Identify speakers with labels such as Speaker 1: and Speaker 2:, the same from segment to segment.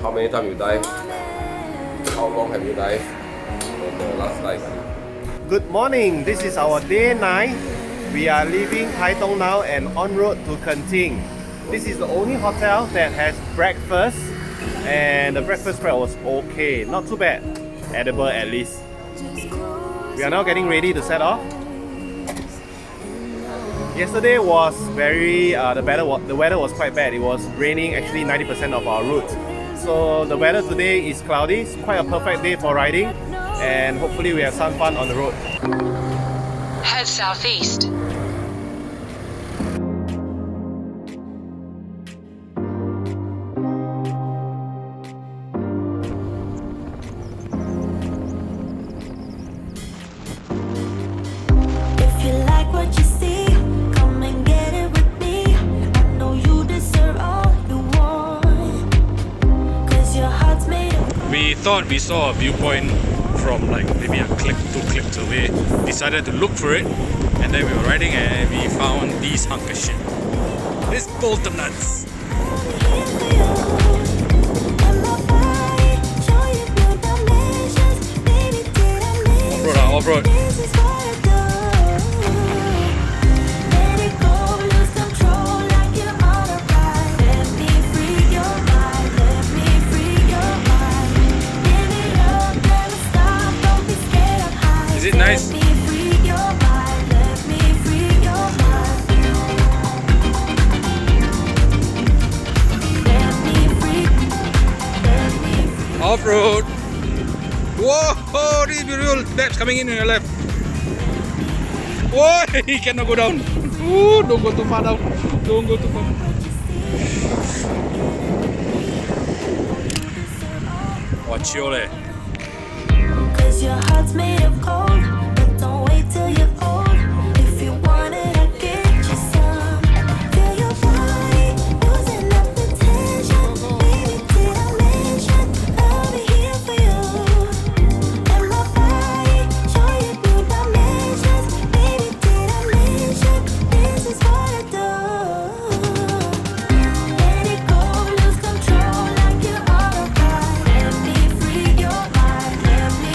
Speaker 1: How many times you dive? How long have you dived? And the last dive.
Speaker 2: Good morning, this is our day 9. We are leaving Taitung now and en route to Hengchun. This is the only hotel that has breakfast, and the breakfast spread was okay, not too bad, edible at least. We are now getting ready to set off. Yesterday was the weather was quite bad. It was raining actually 90% of our route. So the weather today is cloudy. It's quite a perfect day for riding, and hopefully we have some fun on the road.
Speaker 3: Head southeast.
Speaker 4: We thought we saw a viewpoint from like maybe a click, 2 clicks away. Decided to look for it, and then we were riding and we found these hunk of shit. This bolted nuts. Off-road, off-road. Is it nice? Off-road. Whoa, this beautiful steps coming in on your left. Whoa, he cannot go down. Ooh, don't go too far down. Don't go too far. Watch your leg.
Speaker 5: Your heart's made of gold, but don't wait till you're old. If you want it, I'll get you some. Feel your body losing up the tension. Baby, did I mention I'll be here for you? And my body show you new dimensions. Baby, did I mention this is what I do? Let it go, lose control like you're on a ride. Let me free your mind. Let me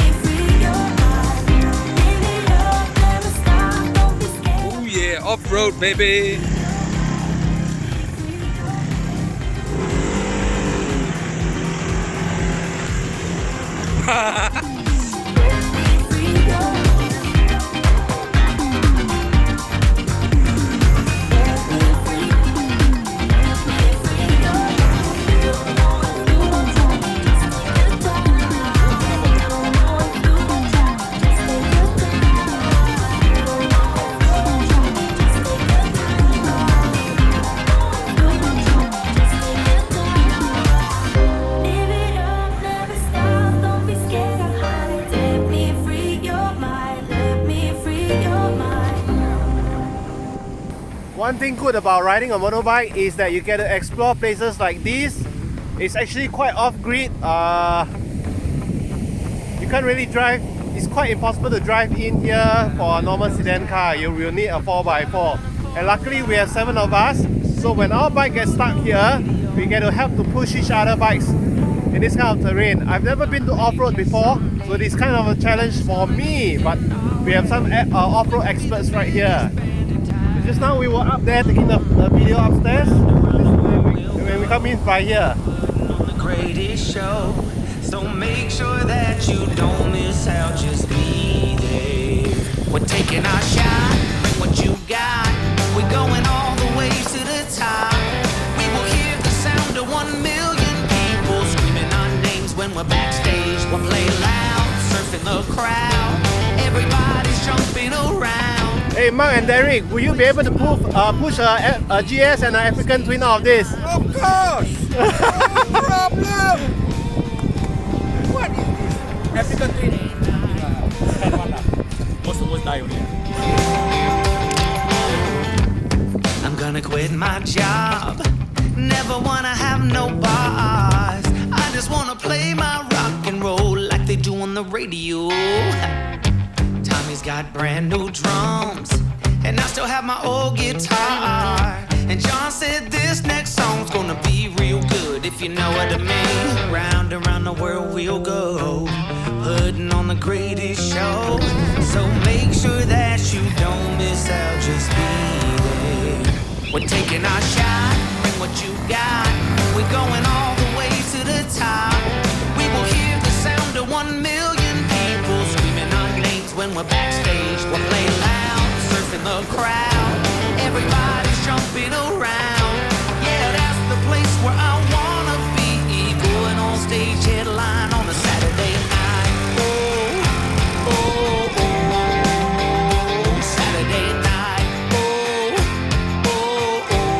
Speaker 4: off-road, baby.
Speaker 2: One thing good about riding a motorbike is that you get to explore places like this. It's actually quite off-grid. You can't really drive. It's quite impossible to drive in here for a normal sedan car. You will need a 4x4. And luckily we have 7 of us. So when our bike gets stuck here, we get to help to push each other bikes in this kind of terrain. I've never been to off-road before, so it's kind of a challenge for me. But we have some off-road experts right here. Just now we were up there taking the video upstairs when we come in by here.
Speaker 6: On the greatest show, so make sure that you don't miss out, just be there. We're taking our shot, bring what you got. We're going all the way to the top. We will hear the sound of 1 million people screaming our names when we're backstage. We'll play loud, surfing the crowd. Everybody's jumping around.
Speaker 2: Hey Mark and Derek, will you be able to push a GS and an African twin out of this?
Speaker 7: Of course! No problem! What is this? African twin? Most of us die only.
Speaker 6: I'm gonna quit my job. Never wanna have no bars. I just wanna play my rock and roll like they do on the radio. Tommy's got brand new drums, and I still have my old guitar. And And John said this next song's gonna be real good, if you know what I mean. Round and round the world we'll go, putting on the greatest show. So make sure that you don't miss out, just be there. We're taking our shot, bring what you got. We're going all the way to the top. We will hear the sound of 1 million people screaming our names when we're backstage. We'll play loud, surfing the crowd. Everybody's jumping around. Yeah, that's the place where I wanna be. Going on stage, headline on a Saturday night. Oh, oh, oh, Saturday night. Oh, oh, oh.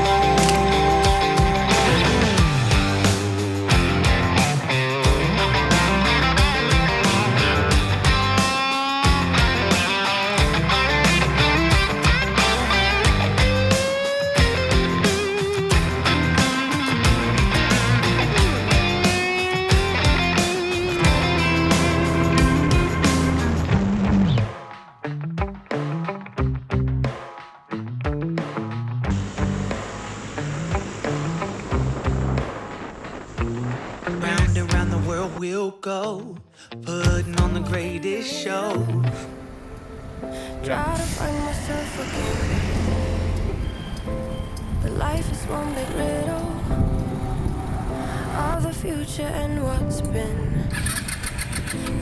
Speaker 6: Round and round the world we'll go, putting on the greatest show.
Speaker 5: Try to find myself again. But life is one big riddle of the future and what's been.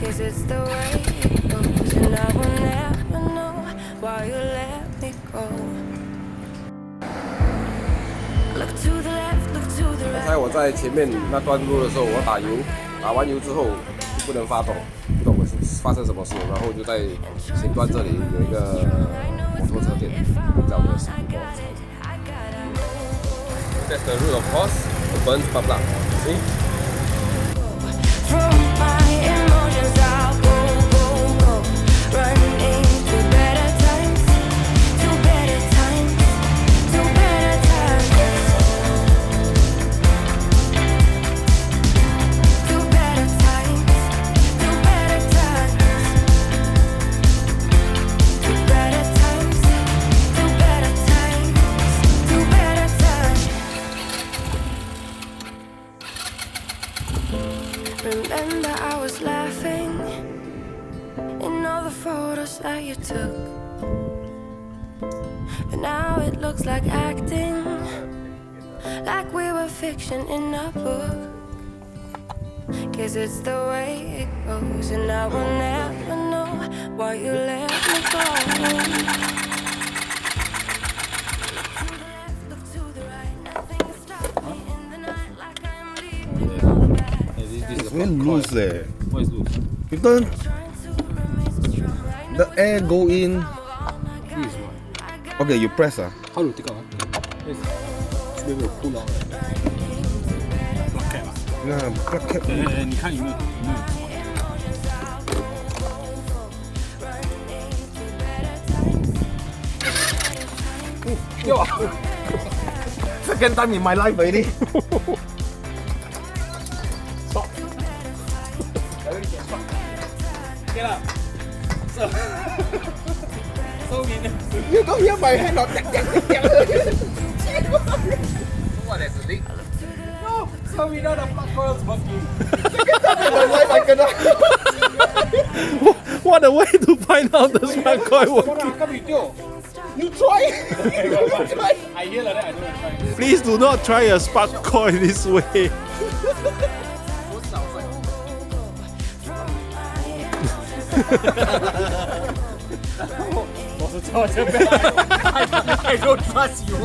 Speaker 5: Guess it's the way it goes, and I will never know why you let me go. Look to the left, look to the
Speaker 1: 刚才
Speaker 5: right.
Speaker 1: 我在前面那段路的时候，我打油，打完油之后就不能发动，不懂发生什么事，然后就在前端这里有一个摩托车店，叫做是。That's the root of cause. The burns blah blah. See?
Speaker 5: From my emotions, I'll go, go, go. Running to better times, to better times, to better times. To better times, to better times. To better times, to better times, to better times. Remember I was laughing in all the photos that you took, but now it looks like acting, like we were fiction in a book. Guess it's the way it goes, and I will never know why you let me go. Look to the right, nothing can stop me in the night, like I'm leaving all the bad.
Speaker 8: It's very loose there.
Speaker 7: What is loose?
Speaker 8: Because the air go in.
Speaker 7: This is what?
Speaker 8: Okay, you press
Speaker 7: How to take out? Yes. Should be able to pull out. Block cap.
Speaker 8: Yeah, plug cap.
Speaker 7: 你看有没有？Yo,
Speaker 8: second time in my life already.
Speaker 7: Okay lah. So
Speaker 8: You don't hear my hand not
Speaker 1: What is the leak?
Speaker 7: no. So we know the plug coil's working.
Speaker 8: I cannot.
Speaker 2: What a way to find out the spark coil working.
Speaker 7: Come with you.
Speaker 8: You try.
Speaker 7: I hear like that. I don't try.
Speaker 2: Please do not try a spark coil this way.
Speaker 7: I don't trust you.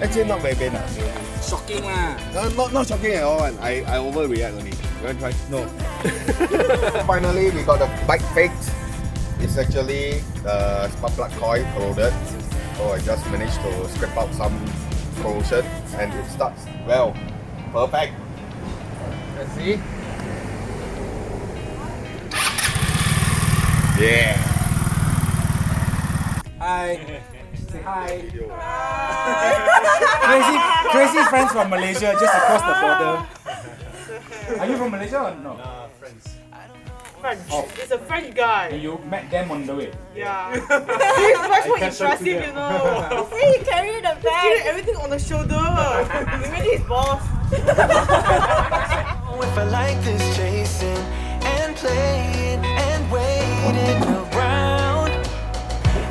Speaker 8: Actually, not very bad.
Speaker 7: Shocking lah.
Speaker 8: Not shocking at all. I overreact only. You want to try? No. Finally, we got the bike fixed. It's actually the spark plug coil corroded. So I just managed to scrape out some corrosion and it starts well. Perfect.
Speaker 1: Let's see.
Speaker 8: Yeah.
Speaker 7: Hi. Say hi. Crazy friends from Malaysia just across the border. Are you from Malaysia or no?
Speaker 2: Friends.
Speaker 9: French. He's a French guy.
Speaker 4: You met them on the way.
Speaker 9: Yeah. He's much more impressive, you know.
Speaker 5: See, he carried the
Speaker 9: He's carrying
Speaker 5: bag.
Speaker 9: everything on the shoulder. He's really his boss.
Speaker 6: If I like this chasing and playing and waiting around,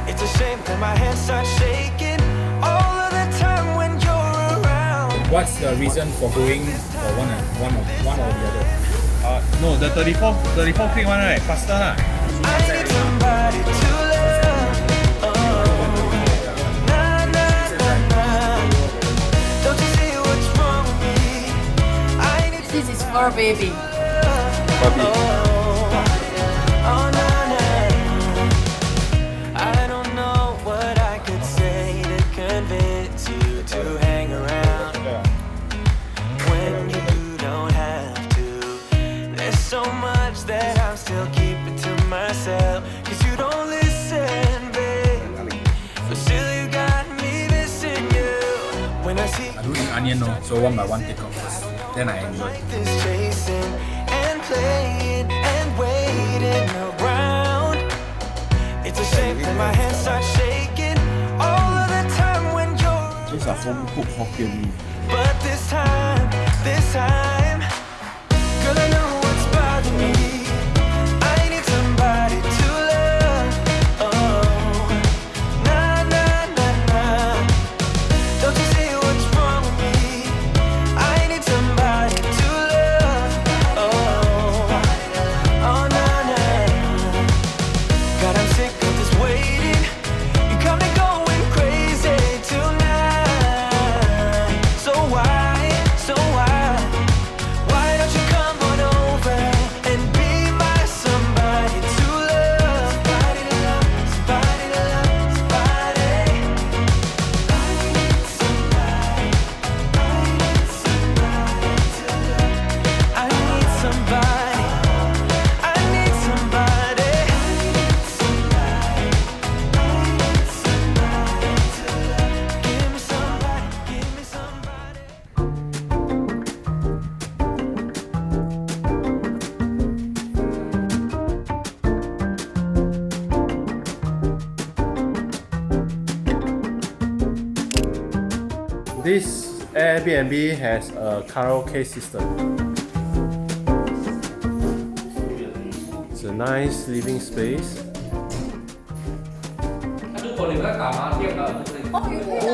Speaker 6: it's a shame that my hands start shaking all of the time when you're around.
Speaker 4: What's the reason for going for one or the other?
Speaker 2: No, the 34 click one, right? Faster lah.
Speaker 6: I need somebody to love. Oh, nah, nah, nah, nah. Don't you see what's wrong with me? I need
Speaker 5: This is for baby.
Speaker 6: oh, nah, nah. I don't know what I could say to convince you to hang around when you don't have to. There's so much that I'm still keeping to myself, 'cause you don't listen, babe. But still you got me missing you. When I see
Speaker 4: I do eat onion, no, so one by one take off first. Then I enjoy.
Speaker 6: this chasing and playing and waiting around, it's a shame that my hands start shaking all of the time when you're.
Speaker 7: These are home cooked Hokkien Mee.
Speaker 6: But this time, girl, I know what's bothering me. I need somebody to love. Oh, nah, nah, nah, nah. Don't you see what's wrong with me? I need somebody to love. Oh, oh, nah, nah. God, I'm sick of this waiting. You got me going crazy tonight. So why don't you come on over and be my somebody to love? Somebody to love, somebody to love, somebody. I need somebody to love. I need somebody. I need somebody. Give me somebody, give me somebody.
Speaker 2: This Airbnb has a karaoke system. It's a nice living space.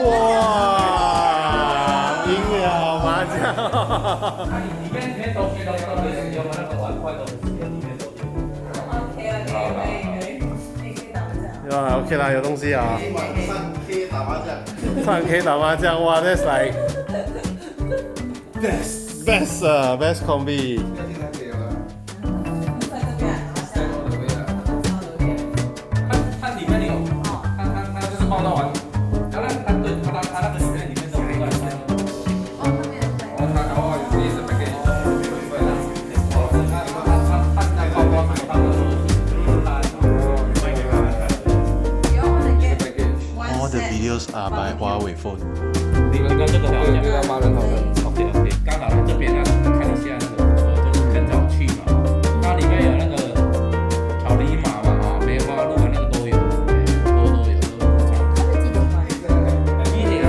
Speaker 2: 哇，赢了麻将。啊，OK 啦，有东西啊。上 K 打麻将，哇 ，that's like best combi。
Speaker 1: 看里面有，他就是报道完，他对他那个里面都没关系。然后有些是 package， 对的。他报告他的。
Speaker 2: All the videos are by Huawei phone.
Speaker 4: 你们跟这个聊一下。
Speaker 1: 对，8人头的。
Speaker 4: OK， 刚好这边呢看一下那个，就是更早去嘛，它里面有那个草泥马嘛，啊，梅花鹿啊，那个都有，都有。一点啊，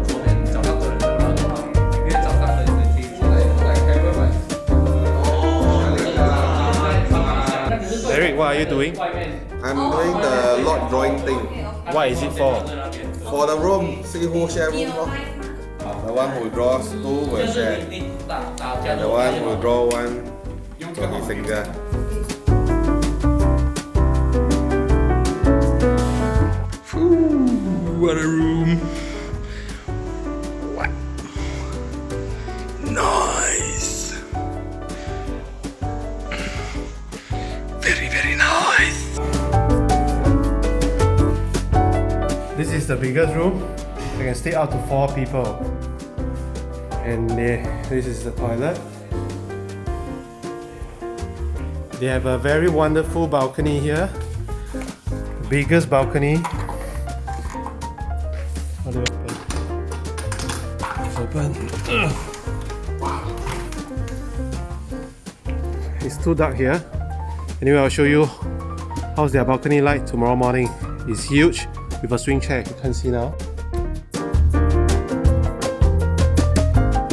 Speaker 4: 昨天早上的人都来了，因为早上的人来开会嘛。
Speaker 2: Eric, what are you doing?
Speaker 8: I'm doing the lot drawing thing.
Speaker 2: What is it for?
Speaker 8: For the room, see who share room. Lor. The one who draws 2 will share. And the one who draw 1 will be single.
Speaker 4: What a room! What? Nice! Very, very nice!
Speaker 2: This is the biggest room. You can stay up to 4 people. And this is the toilet. They have a very wonderful balcony here. The biggest balcony. How do you open? Open. It's too dark here. Anyway, I'll show you how's their balcony like tomorrow morning. It's huge with a swing chair. You can see now.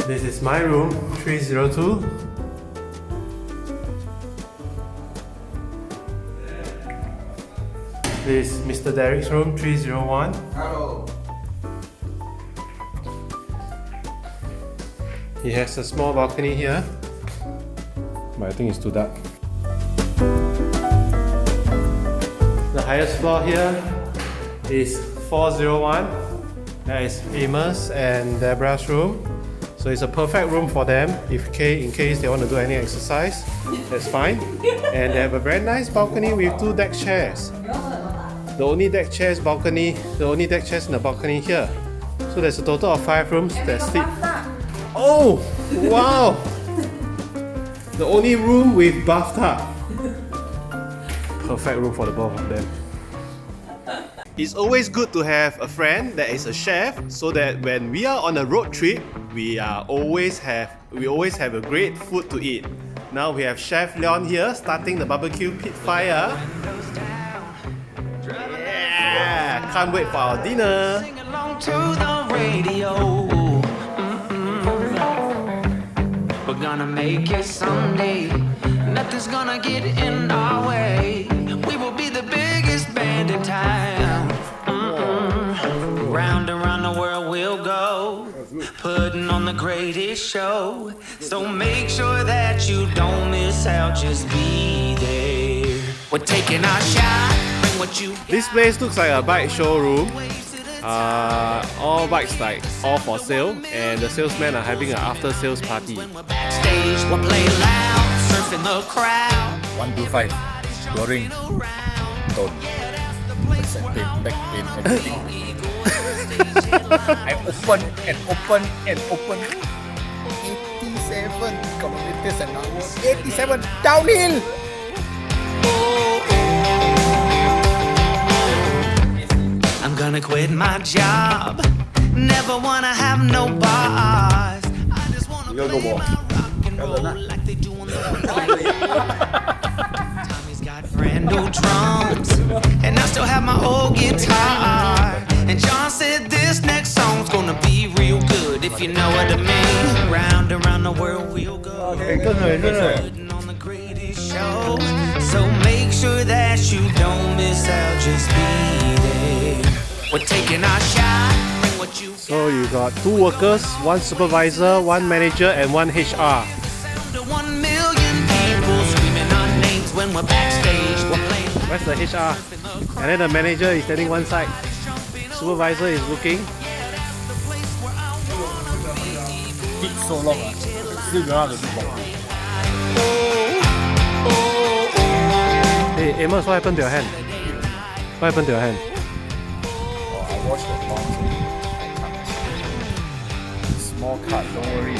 Speaker 2: This is my room, 302. This is Mr. Derek's room, 301.
Speaker 8: Hello.
Speaker 2: He has a small balcony here, but I think it's too dark. The highest floor here is 401. That is Amos and Deborah's room. So it's a perfect room for them in case they want to do any exercise. That's fine. And they have a very nice balcony with 2 deck chairs. The only deck chairs in the balcony here. So there's a total of 5 rooms that sleep. Oh, wow! The only room with bathtub. Perfect room for the both of them. It's always good to have a friend that is a chef, so that when we are on a road trip, we always have a great food to eat. Now we have Chef Leon here starting the barbecue pit fire. Yeah! Can't wait for our dinner.
Speaker 6: Sing along to the radio. We're gonna make it someday. Nothing's gonna get in our way. We will be the biggest band in town. Round and round the world we'll go, putting on the greatest show. So make sure that you don't miss out. Just be there. We're taking our shot. Bring what you got.
Speaker 2: This place looks like a bike showroom. All bikes all for sale, and the salesmen are having an after sales party.
Speaker 6: When we're backstage, we'll play loud, surfing the crowd.
Speaker 7: 125. Boring. Don't. Back pain, everything. I open and open and open. 87 kilometers an hour. 87 downhill.
Speaker 6: I'm gonna quit my job. Never wanna have no boss. I just wanna play my rock and roll like they do on the Tommy's got brand new drums, and I still have my old guitar. And John said this next song's gonna be real good, if you know what I mean. Round and round the world we'll go, putting on the greatest show. So make sure that you don't miss out. Just be there. We're taking our shot. Bring what you
Speaker 2: So you got 2 workers, 1 supervisor, 1 manager, and 1 HR.
Speaker 6: to 1 million people screaming our names when we're backstage. We're playing.
Speaker 2: Where's the HR? And then the manager is standing one side. Supervisor is looking.
Speaker 7: Feet so long. Still don't have to do more.
Speaker 2: Hey Amos, what happened to your hand? What happened to your hand?
Speaker 7: I watched the mountain. Small cut, don't worry.